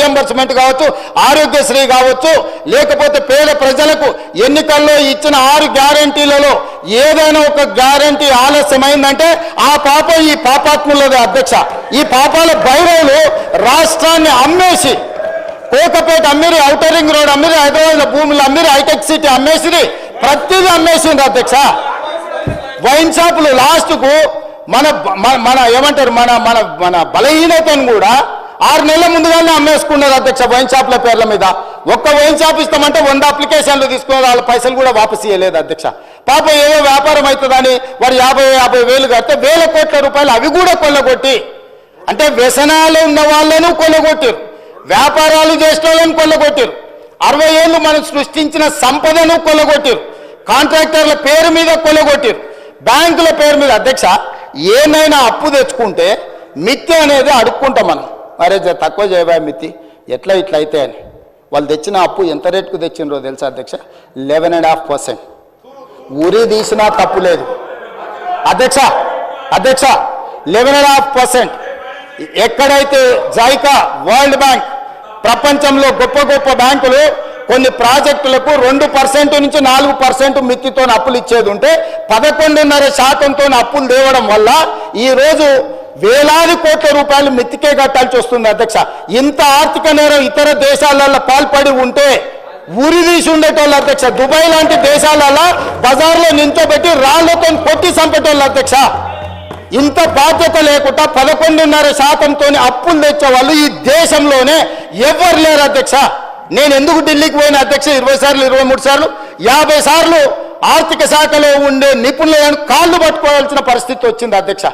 Reimbursement కావచ్చు, ఆరోగ్యశ్రీ కావచ్చు, లేకపోతే పేద ప్రజలకు ఎన్నికల్లో ఇచ్చిన 6 గ్యారంటీలలో ఏదైనా ఒక గ్యారంటీ ఆలస్యమైందంటే ఆ పాపం ఈ పాపాత్ములది అధ్యక్ష. ఈ పాపాల భైరవులు రాష్ట్రాన్ని అమ్మేసి, కోకపేట అమ్మిరి, ఔటర్ రింగ్ రోడ్ అమ్మిరి, హైదరాబాద్ భూములు అమ్మిరి, హైటెక్ సిటీ అమ్మేసిరి, ప్రతిదీ అమ్మేసింది అధ్యక్ష. వైన్ షాపులు లాస్ట్కు మన ఏమంటారు మన మన మన బలహీనతను కూడా 6 నెలల ముందుగానే అమ్మేసుకున్నారు అధ్యక్ష వైన్ షాపుల పేర్ల మీద. ఒక్క వైన్ షాప్ ఇస్తామంటే 100 అప్లికేషన్లు తీసుకున్నారు, వాళ్ళ పైసలు కూడా వాపసు ఇవ్వలేదు అధ్యక్ష. పాపం ఏదో వ్యాపారం అవుతుందని వాడు 50 వేలు కడితే 1000 కోట్ల రూపాయలు అవి కూడా కొల్లగొట్టి, అంటే వ్యసనాలు ఉన్న వాళ్ళను కొల్లగొట్టారు, వ్యాపారాలు చేసిన వాళ్ళని కొల్లగొట్టారు, 60 ఏళ్ళు మనం సృష్టించిన సంపదను కొల్లగొట్టారు, కాంట్రాక్టర్ల పేరు మీద కొల్లగొట్టారు, బ్యాంకుల పేరు మీద. అధ్యక్ష, ఏమైనా అప్పు తెచ్చుకుంటే మిత్తి అనేది అడుక్కుంటాం మనం, అరే తక్కువ చేయబా మిత్తి ఎట్లా ఇట్లా అయితే అని. వాళ్ళు తెచ్చిన అప్పు ఎంత రేటుకు తెచ్చినరో తెలుసా అధ్యక్ష? 11.5%. ఊరి తీసినా తప్పు లేదు అధ్యక్ష. 11.5%. ఎక్కడైతే జైకా, వరల్డ్ బ్యాంక్, ప్రపంచంలో గొప్ప గొప్ప బ్యాంకులు కొన్ని ప్రాజెక్టులకు 2% నుంచి 4% మిత్తితో అప్పులు ఇచ్చేది ఉంటే 11.5%తో అప్పులు తేవడం వల్ల ఈరోజు వేలాది కోట్ల రూపాయలు మిత్తికే కట్టాల్సి వస్తుంది అధ్యక్ష. ఇంత ఆర్థిక నేరం ఇతర దేశాలలో పాల్పడి ఉంటే ఊరి తీసి ఉండేటోళ్ళు అధ్యక్ష. దుబాయ్ లాంటి దేశాలలో బజార్లో నించోబెట్టి రాళ్లతో కొట్టి చంపేటోళ్ళు అధ్యక్ష. ఇంత బాధ్యత లేకుండా 11.5%తో అప్పులు తెచ్చే వాళ్ళు ఈ దేశంలోనే ఎవరు లేరు అధ్యక్ష. నేను ఎందుకు ఢిల్లీకి పోయిన అధ్యక్ష 20 సార్లు 23 సార్లు 50 సార్లు ఆర్థిక శాఖలో ఉండే నిపుణులను కాళ్ళు పట్టుకోవాల్సిన పరిస్థితి వచ్చింది అధ్యక్ష.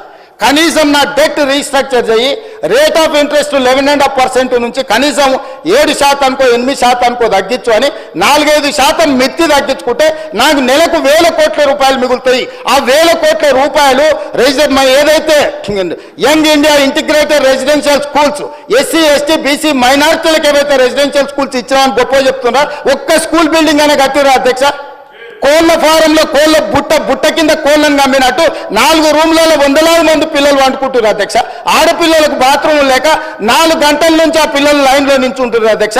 కనీసం నా డెట్ రీస్ట్రక్చర్ చేయి, రేట్ ఆఫ్ ఇంట్రెస్ట్ 11.5% నుంచి కనీసం 7%కో 8%కో తగ్గించు అని 4-5% మిత్తి తగ్గించుకుంటే నాకు నెలకు 1000 కోట్ల రూపాయలు మిగులుతాయి. ఆ 1000 కోట్ల రూపాయలు ఏదైతే young India integrated residential schools, SC ST BC మైనారిటీలకు ఏవైతే రెసిడెన్షియల్ స్కూల్స్ ఇచ్చామని గొప్ప చెప్తున్నారు, ఒక్క స్కూల్ బిల్డింగ్ అనే కట్టిరా అధ్యక్ష. కోళ్ళ ఫారంలో కోళ్ళ బుట్ట కింద కోళ్ళను కమ్మినట్టు 4 రూమ్లలో 100,000 మంది పిల్లలు వండుకుంటున్నారు అధ్యక్ష. ఆడపిల్లలకు బాత్రూమ్ లేక 4 గంటల నుంచి ఆ పిల్లలు లైన్లో నించుంటున్నారు అధ్యక్ష.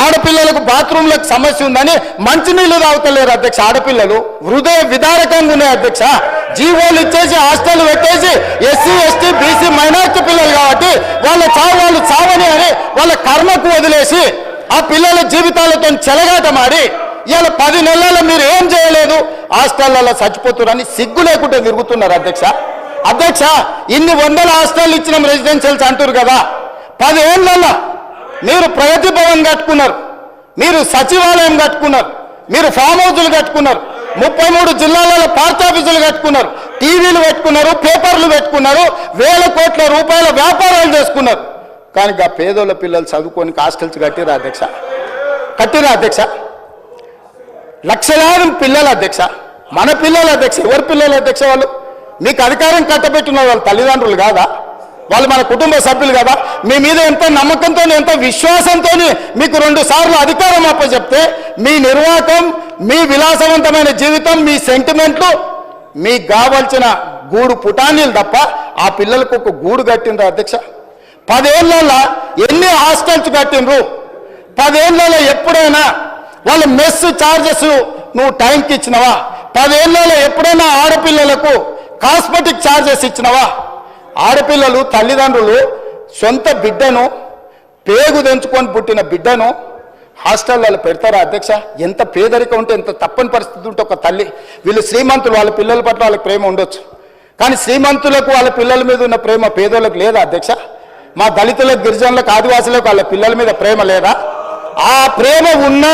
ఆడపిల్లలకు బాత్రూమ్లకు సమస్య ఉందని మంచినీళ్ళు తాగుతలేరు అధ్యక్ష. ఆడపిల్లలు హృదయ విదారకంగా ఉన్నాయి అధ్యక్ష. జీవోలు ఇచ్చేసి హాస్టల్ పెట్టేసి ఎస్సీ ఎస్టీ బీసీ మైనారిటీ పిల్లలు కాబట్టి వాళ్ళు చావని అని వాళ్ళ కర్మకు వదిలేసి ఆ పిల్లల జీవితాలతో చెలగాటమాడి ఇవాళ 10 నెలల్లో మీరు ఏం చేయలేదు, హాస్టళ్లలో చచ్చిపోతున్నారని సిగ్గు లేకుండా తిరుగుతున్నారు అధ్యక్ష. ఇన్ని 100 హాస్టల్ ఇచ్చిన రెసిడెన్షియల్స్ అంటారు కదా, 10 ఏళ్లలో మీరు ప్రగతి భవన్ కట్టుకున్నారు, మీరు సచివాలయం కట్టుకున్నారు, మీరు ఫామ్ హౌజులు కట్టుకున్నారు, 33 జిల్లాలలో పార్టీ ఆఫీసులు కట్టుకున్నారు, టీవీలు పెట్టుకున్నారు, పేపర్లు పెట్టుకున్నారు, 1000 కోట్ల రూపాయల వ్యాపారాలు చేసుకున్నారు. కానీ ఆ పేదోళ్ళ పిల్లలు చదువుకొని హాస్టల్స్ కట్టిరా అధ్యక్ష. లక్షలాది పిల్లలు అధ్యక్ష, మన పిల్లలు అధ్యక్ష. ఎవరి పిల్లలు అధ్యక్ష? వాళ్ళు మీకు అధికారం కట్టబెట్టిన వాళ్ళ తల్లిదండ్రులు కాదా? వాళ్ళు మన కుటుంబ సభ్యులు కదా? మీ మీద ఎంత నమ్మకంతో ఎంత విశ్వాసంతో మీకు 2 సార్లు అధికారం అప్పచెప్తే మీ నిర్వాహకం, మీ విలాసవంతమైన జీవితం, మీ సెంటిమెంట్లు, మీకు కావాల్సిన గూడు పుటానీలు తప్ప ఆ పిల్లలకు ఒక గూడు కట్టినరు అధ్యక్ష. 10 ఏళ్లలో ఎన్ని హాస్టల్స్ కట్టినరు? 10 ఏళ్లలో ఎప్పుడైనా వాళ్ళ మెస్ ఛార్జెస్ నువ్వు టైంకి ఇచ్చినవా? 10 ఏళ్లలో ఎప్పుడైనా ఆడపిల్లలకు కాస్మెటిక్ ఛార్జెస్ ఇచ్చినవా? ఆడపిల్లలు తల్లిదండ్రులు సొంత బిడ్డను, పేగు తెంచుకొని పుట్టిన బిడ్డను హాస్టల్లో పెడతారా అధ్యక్ష? ఎంత పేదరికం ఉంటే, ఎంత తప్పని పరిస్థితి ఉంటే ఒక తల్లి, వీళ్ళు శ్రీమంతులు, వాళ్ళ పిల్లల పట్ల వాళ్ళకి ప్రేమ ఉండొచ్చు, కానీ శ్రీమంతులకు వాళ్ళ పిల్లల మీద ఉన్న ప్రేమ పేదోళ్ళకు లేదా అధ్యక్ష? మా దళితులకు, గిరిజనులకు, ఆదివాసులకు వాళ్ళ పిల్లల మీద ప్రేమ లేదా? ఆ ప్రేమ ఉన్నా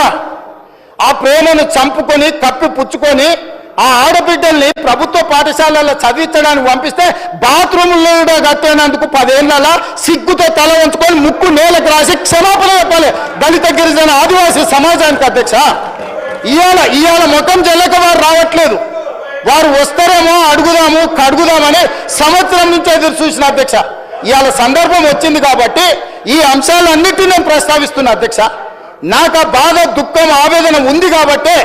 ఆ ప్రేమను చంపుకొని కప్పి పుచ్చుకొని ఆ ఆడబిడ్డల్ని ప్రభుత్వ పాఠశాలలో చదివించడానికి పంపిస్తే బాత్రూముల్లో కట్టేనందుకు 10 ఏళ్లలో సిగ్గుతో తల వంచుకొని ముక్కు నేలకు రాసి క్షమాపణ చెప్పాలి దళిత గిరిజన ఆదివాసీ సమాజానికి అధ్యక్ష. ఇవాళ మొత్తం జల్లక వారు రావట్లేదు, వారు వస్తారేమో కడుగుదామని సంవత్సరం నుంచి ఎదురు చూసిన అధ్యక్ష. ఇవాళ సందర్భం వచ్చింది కాబట్టి ఈ అంశాలన్నిటిని నేను ప్రస్తావిస్తున్నా అధ్యక్ష. నాకు ఆ బాధ, దుఃఖం, ఆవేదన ఉంది కాబట్టి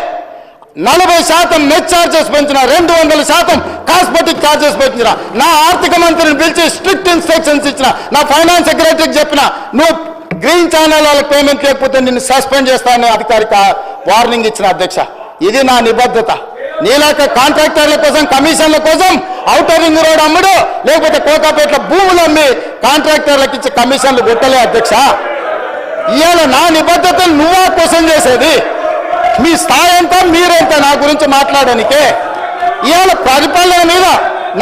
40% నెట్ ఛార్జెస్ పెంచిన, 200% కాస్మెటిక్ ఛార్జెస్ పెంచిన, నా ఆర్థిక మంత్రిని పిలిచి స్ట్రిక్ట్ ఇన్స్ట్రక్షన్స్ ఇచ్చిన, నా ఫైనాన్స్ సెక్రటరీకి చెప్పిన, నువ్వు గ్రీన్ ఛానల్ వాళ్ళకి పేమెంట్ లేకపోతే నిన్ను సస్పెండ్ చేస్తానని అధికారిక వార్నింగ్ ఇచ్చిన అధ్యక్ష. ఇది నా నిబద్ధత. నీలాక కాంట్రాక్టర్ల కోసం, కమిషన్ల కోసం ఔటర్ రింగ్ రోడ్ అమ్ముడు, లేకపోతే కోకాపేటలో భూములు అమ్మి కాంట్రాక్టర్లకు ఇచ్చి కమిషన్లు కొట్టలే అధ్యక్ష. ఇవాళ నా నిబద్ధతను నువ్వా కోసం చేసేది? మీ స్థాయి ఎంత, మీరెంత నా గురించి మాట్లాడడానికే? ఇవాళ పరిపాలన మీద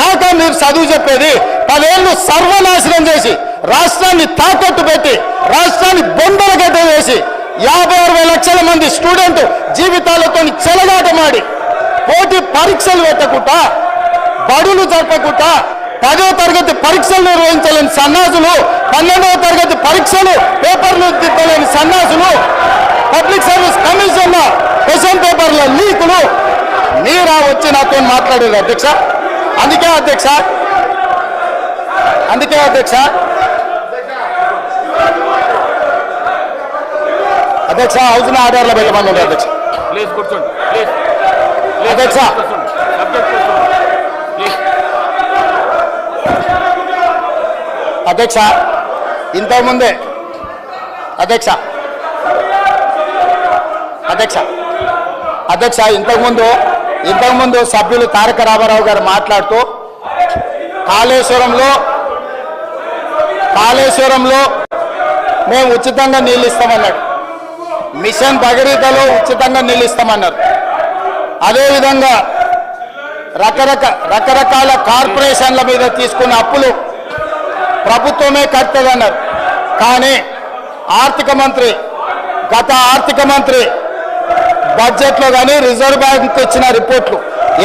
నాకా మీరు చదువు చెప్పేది? 10 ఏళ్ళు సర్వనాశనం చేసి, రాష్ట్రాన్ని తాకట్టు పెట్టి, రాష్ట్రాన్ని బొందలగడ్డ వేసి, 56 లక్షల మంది స్టూడెంట్ జీవితాలతో చెలగాటమాడి, పోటీ పరీక్షలు పెట్టకుండా, బడులు జరపకుండా, 10వ తరగతి పరీక్షలు నిర్వహించలేని సన్నాసులు, 12వ తరగతి పరీక్షలు పేపర్లు దిద్దలేని సన్నాసులు, పబ్లిక్ సర్వీస్ కమిషన్ క్వశ్చన్ పేపర్ల లీకులు మీరా వచ్చి నాతో మాట్లాడేది అధ్యక్ష. అందుకే అధ్యక్ష అధ్యక్ష హౌస్ని ఆర్డర్లో పెట్టమని ఉంది అధ్యక్ష. ప్లీజ్ కూర్చోండి. ప్లీజ్ అధ్యక్ష అధ్యక్ష ఇంతకుముందే అధ్యక్ష అధ్యక్ష అధ్యక్ష ఇంతకుముందు సభ్యులు తారక రామారావు గారు మాట్లాడుతూ కాళేశ్వరంలో మేము ఉచితంగా నీళ్ళు ఇస్తామన్నాడు. మిషన్ భగీరథలో ఉచితంగా నీళ్ళు ఇస్తామన్నారు. అదేవిధంగా రకరకాల కార్పొరేషన్ల మీద తీసుకున్న అప్పులు ప్రభుత్వమే కడుతుందన్నారు. కానీ గత ఆర్థిక మంత్రి బడ్జెట్లో కానీ రిజర్వ్ బ్యాంక్ ఇచ్చిన రిపోర్ట్లు,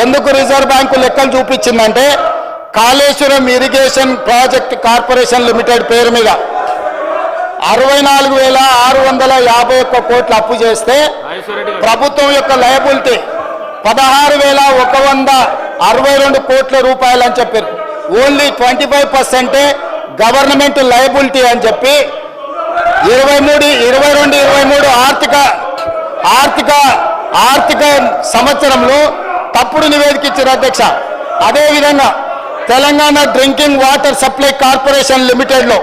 ఎందుకు రిజర్వ్ బ్యాంకు లెక్కలు చూపించిందంటే, Kaleshwaram irrigation project corporation limited పేరు మీద 64,651 కోట్లు అప్పు చేస్తే ప్రభుత్వం యొక్క లయబిలిటీ 16,162 కోట్ల రూపాయలు అని చెప్పారు. ఓన్లీ 25% గవర్నమెంట్ లయబిలిటీ అని చెప్పి 22-23 ఆర్థిక సంవత్సరంలో తప్పుడు నివేదిక ఇచ్చారు అధ్యక్ష. అదేవిధంగా Telangana drinking water supply corporation లిమిటెడ్లో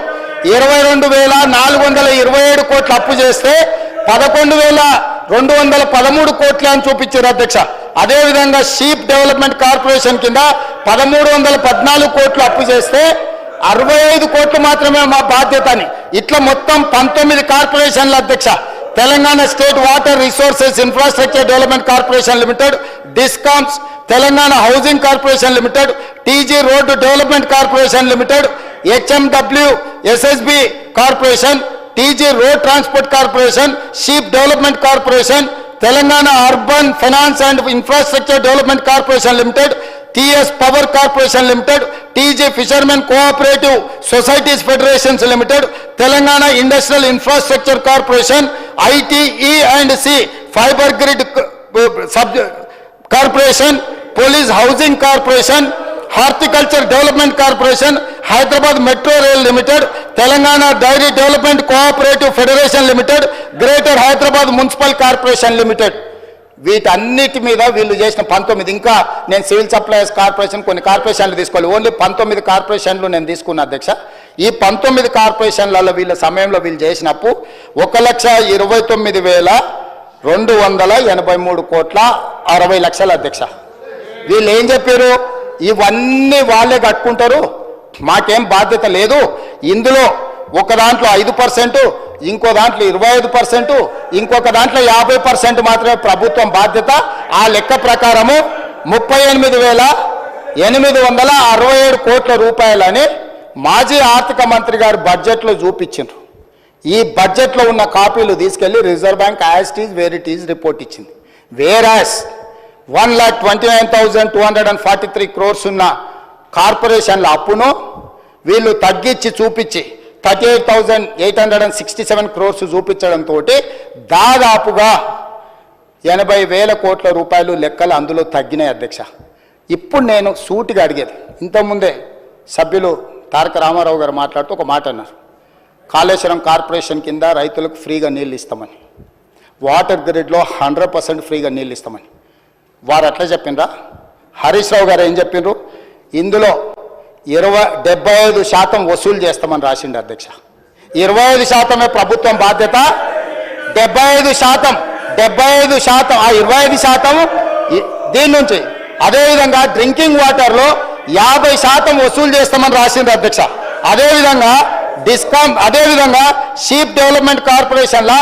22,427 కోట్లు అప్పు చేస్తే 11,213 కోట్లు అని చూపించారు అధ్యక్ష. అదేవిధంగా షీప్ డెవలప్మెంట్ కార్పొరేషన్ కింద 1,314 కోట్లు అప్పు చేస్తే 65 కోట్లు మాత్రమే మా బాధ్యత అని, ఇట్లా మొత్తం 19 కార్పొరేషన్ల అధ్యక్ష. Telangana state water resources infrastructure development corporation limited, discoms, Telangana housing corporation limited, TG road development corporation limited, HMW SSB corporation, TG road transport corporation, sheep development corporation, Telangana urban finance and infrastructure development corporation limited, TS power corporation limited, TG fishermen cooperative societies federations limited, Telangana industrial infrastructure corporation, ITE and C fibre grid corporation, police housing corporation, horticulture development corporation, Hyderabad metro rail limited, Telangana dairy development cooperative federation limited, greater Hyderabad municipal corporation limited. వీటన్నిటి మీద వీళ్ళు చేసిన 19, ఇంకా నేను civil supplies corporation కొన్ని కార్పొరేషన్లు తీసుకోవాలి, only 19 కార్పొరేషన్లు నేను తీసుకున్నా అధ్యక్ష. ఈ 19 కార్పొరేషన్లలో వీళ్ళ సమయంలో వీళ్ళు చేసినప్పు 1,29,283 కోట్ల 60 లక్షల అధ్యక్ష. వీళ్ళు ఏం చెప్పారు? ఇవన్నీ వాళ్ళే కట్టుకుంటారు, మాకేం బాధ్యత లేదు, ఇందులో ఒక దాంట్లో 5%, ఇంకో దాంట్లో 25%, ఇంకొక దాంట్లో 50% మాత్రమే ప్రభుత్వం బాధ్యత. ఆ లెక్క ప్రకారము 38,867 కోట్ల రూపాయలని మాజీ ఆర్థిక మంత్రి గారు బడ్జెట్లో చూపించారు. ఈ బడ్జెట్లో ఉన్న కాపీలు తీసుకెళ్లి reserve bank as it is where it is report ఇచ్చింది. వేరాస్ 1,29,243 crores ఉన్న కార్పొరేషన్ల అప్పును వీళ్ళు తగ్గించి చూపించి 38,867 crores చూపించడంతో దాదాపుగా 80,000 కోట్ల రూపాయలు లెక్కలు అందులో తగ్గినాయి అధ్యక్ష. ఇప్పుడు నేను సూటిగా అడిగేది, ఇంతకుముందే సభ్యులు తారక రామారావు గారు మాట్లాడుతూ ఒక మాట అన్నారు, కాళేశ్వరం కార్పొరేషన్ కింద రైతులకు ఫ్రీగా నీళ్ళు ఇస్తామని, వాటర్ గ్రిడ్లో 100% ఫ్రీగా నీళ్ళు ఇస్తామని. వారు అట్లా చెప్పిండ్రా? హరీష్ రావు గారు ఏం చెప్పిండ్రు? ఇందులో 75% వసూలు చేస్తామని రాసిండు అధ్యక్ష. 25% ప్రభుత్వం బాధ్యత, 75% ఆ 25% దీని నుంచి. అదేవిధంగా డ్రింకింగ్ వాటర్లో 50% వసూలు చేస్తామని రాసింది అధ్యక్ష. అదేవిధంగా అదేవిధంగా షీప్ డెవలప్మెంట్ కార్పొరేషన్ల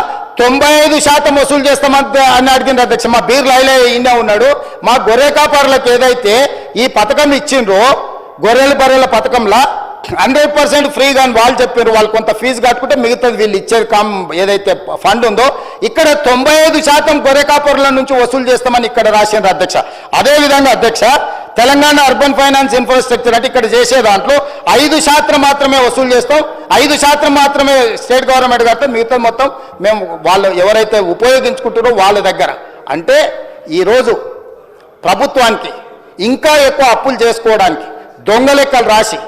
95% వసూలు చేస్తామని అడిగింది అధ్యక్ష. మా బీర్ లైలే ఈయన ఉన్నాడు. మా గొర్రె కాపరులకు ఏదైతే ఈ పథకం ఇచ్చిండ్రో గొర్రెల బర్రెల పథకంలో 100% ఫ్రీగా అని వాళ్ళు చెప్పారు. వాళ్ళు కొంత ఫీజు కట్టుకుంటే మిగతాది వీళ్ళు ఇచ్చేది ఏదైతే ఫండ్ ఉందో ఇక్కడ 95% గొర్రె కాపరుల నుంచి వసూలు చేస్తామని ఇక్కడ రాసిండ్రు అధ్యక్ష. అదేవిధంగా అధ్యక్ష తెలంగాణ అర్బన్ ఫైనాన్స్ ఇన్ఫ్రాస్ట్రక్చర్ అంటే ఇక్కడ చేసే దాంట్లో 5% మాత్రమే వసూలు చేస్తాం, 5% మాత్రమే స్టేట్ గవర్నమెంట్ కడతాం, మిగతా మొత్తం మేము వాళ్ళు ఎవరైతే ఉపయోగించుకుంటారో వాళ్ళ దగ్గర. అంటే ఈరోజు ప్రభుత్వానికి ఇంకా ఎక్కువ అప్పులు చేసుకోవడానికి దొంగ లెక్కలు రాసి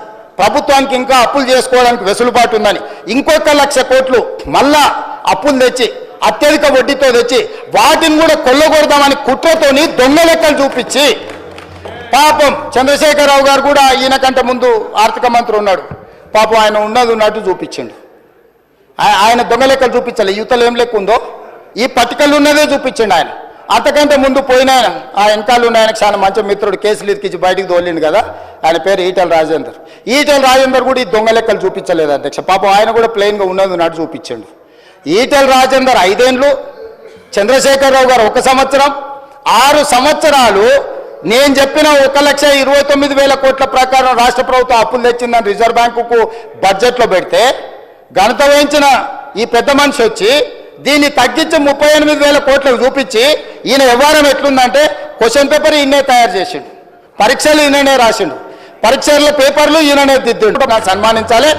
ప్రభుత్వానికి ఇంకా అప్పులు చేసుకోవడానికి వెసులుబాటు ఉందని ఇంకొక 1,00,000 కోట్లు మళ్ళా అప్పులు తెచ్చి అత్యధిక వడ్డీతో తెచ్చి వాటిని కూడా కొల్లగొడదామని కుట్రతోని దొంగ లెక్కలు చూపించి పాపం చంద్రశేఖరరావు గారు కూడా ఈయన కంటే ముందు ఆర్థిక మంత్రి ఉన్నాడు. పాపం ఆయన ఉన్నట్టు చూపించిండు. ఆయన దొంగ లెక్కలు చూపించాలి. యువతలు ఏం లెక్క ఉందో ఈ పట్టికలు ఉన్నదే చూపించండి. ఆయన అంతకంటే ముందు పోయిన ఆయన ఆ వెనకాల ఉన్న ఆయనకు చాలా మంచి మిత్రుడు కేసులు ఇచ్చి బయటికి తోలిండు కదా, ఆయన పేరు ఈటెల రాజేందర్ కూడా ఈ దొంగ లెక్కలు చూపించలేదు అధ్యక్ష. పాపం ఆయన కూడా ప్లెయిన్గా ఉన్నట్టు చూపించండు. ఈటెల రాజేందర్ 5 ఏళ్ళు, చంద్రశేఖరరావు గారు 1 సంవత్సరం, 6 సంవత్సరాలు నేను చెప్పిన 1,29,000 కోట్ల ప్రకారం రాష్ట్ర ప్రభుత్వం అప్పులు తెచ్చిందని రిజర్వ్ బ్యాంకుకు బడ్జెట్లో పెడితే ఘనత వహించిన ఈ పెద్ద మనిషి వచ్చి దీన్ని తగ్గించి 38,000 కోట్లకు చూపించి ఈయన వ్యవహారం ఎట్లుందంటే క్వశ్చన్ పేపర్ ఈయనే తయారు చేసిండు, పరీక్షలు ఈయననే రాసిండు, పరీక్షల పేపర్లు ఈయననే దిద్దిండు. నాకు సన్మానించాలి.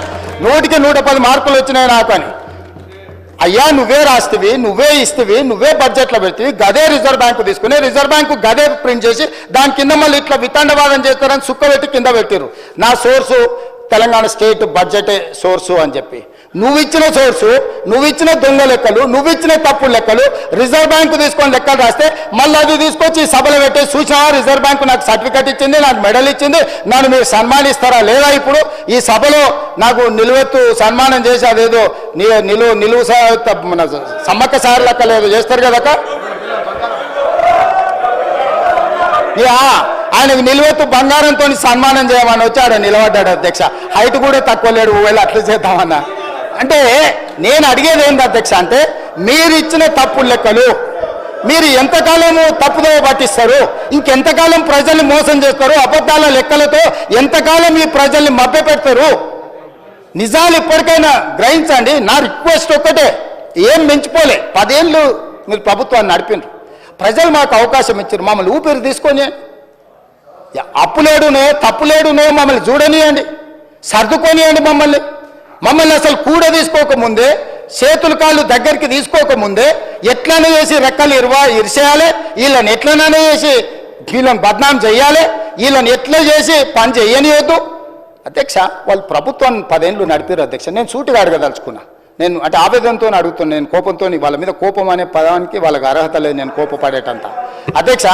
100కి 110 మార్కులు వచ్చినాయి నాకు అని. అయ్యా నువ్వే రాస్తేవి, నువ్వే ఇస్తేవి, నువ్వే బడ్జెట్లో పెడతావి, గదే రిజర్వ్ బ్యాంకు తీసుకుని రిజర్వ్ బ్యాంకు గదే ప్రింట్ చేసి దాని కింద మళ్ళీ ఇట్లా వితండవాదం చేస్తారని సుక్క పెట్టి కింద పెట్టారు. నా సోర్సు తెలంగాణ స్టేట్ బడ్జెటే సోర్సు అని చెప్పి నువ్వు ఇచ్చిన సోర్సు, నువ్వు ఇచ్చిన దొంగ లెక్కలు, నువ్వు ఇచ్చిన తప్పుడు లెక్కలు రిజర్వ్ బ్యాంకు తీసుకొని లెక్కలు రాస్తే మళ్ళీ అది తీసుకొచ్చి సభలో పెట్టే సూచన రిజర్వ్ బ్యాంకు నాకు సర్టిఫికెట్ ఇచ్చింది, నాకు మెడల్ ఇచ్చింది, నన్ను మీరు సన్మానిస్తారా లేదా? ఇప్పుడు ఈ సభలో నాకు నిలువెత్తు సన్మానం చేసి అదేదో నిలువు మన సమ్మక్క సార్ లెక్క లేదు చేస్తారు కదక్క. ఆయనకు నిలువెత్తు బంగారంతో సన్మానం చేయమని వచ్చి ఆడ నిలబడ్డాడు అధ్యక్ష. హైట్ కూడా తక్కువ లేడు, వెళ్ళి అట్లా చేద్దామన్నా. అంటే నేను అడిగేది ఏంటి అధ్యక్ష అంటే మీరు ఇచ్చిన తప్పు లెక్కలు మీరు ఎంతకాలము తప్పుదో పట్టిస్తారు, ఇంకెంతకాలం ప్రజల్ని మోసం చేస్తారు, అబద్ధాల లెక్కలతో ఎంతకాలం ఈ ప్రజల్ని మభ్యపెడతారు? నిజాలు ఇప్పటికైనా గ్రహించండి. నా రిక్వెస్ట్ ఒక్కటే, ఏం మించిపోలే 10 ఏళ్ళు మీరు ప్రభుత్వాన్ని నడిపినారు, ప్రజలు మాకు అవకాశం ఇచ్చారు, మమ్మల్ని ఊపిరి తీసుకొని అప్పులేడునో తప్పులేడునో మమ్మల్ని చూడనియండి, సర్దుకొనియండి. మమ్మల్ని అసలు కూడ తీసుకోకముందే, చేతులు కాళ్ళు దగ్గరికి తీసుకోకముందే ఎట్లనే చేసి రెక్కలు ఇరిసేయాలి, వీళ్ళని ఎట్లనే చేసి వీళ్ళని బద్నాం చేయాలి, వీళ్ళని ఎట్లా చేసి పని చేయనియొద్దు. అధ్యక్ష వాళ్ళు ప్రభుత్వాన్ని 10 ఏళ్ళు నడిపారు అధ్యక్ష. నేను సూటిగా అడగదలుచుకున్నా. నేను అంటే ఆవేదనతో అడుగుతున్నాను. నేను కోపంతో, వాళ్ళ మీద కోపం అనే పదానికి వాళ్ళకి అర్హత లేదు, నేను కోపపడేటంత. అధ్యక్ష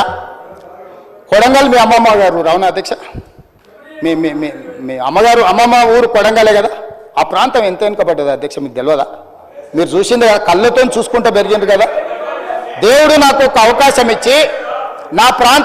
కొడంగల్ మీ అమ్మమ్మ గారు రావునా అధ్యక్ష? మీ అమ్మమ్మ ఊరు కొడంగలే కదా? ఆ ప్రాంతం ఎంత వెనుకబడ్డది అధ్యక్ష మీకు తెలియదా? మీరు చూసింది కదా, కళ్ళతో చూసుకుంటూ పెరిగింది కదా. దేవుడు నాకు ఒక అవకాశం ఇచ్చి నా ప్రాంతం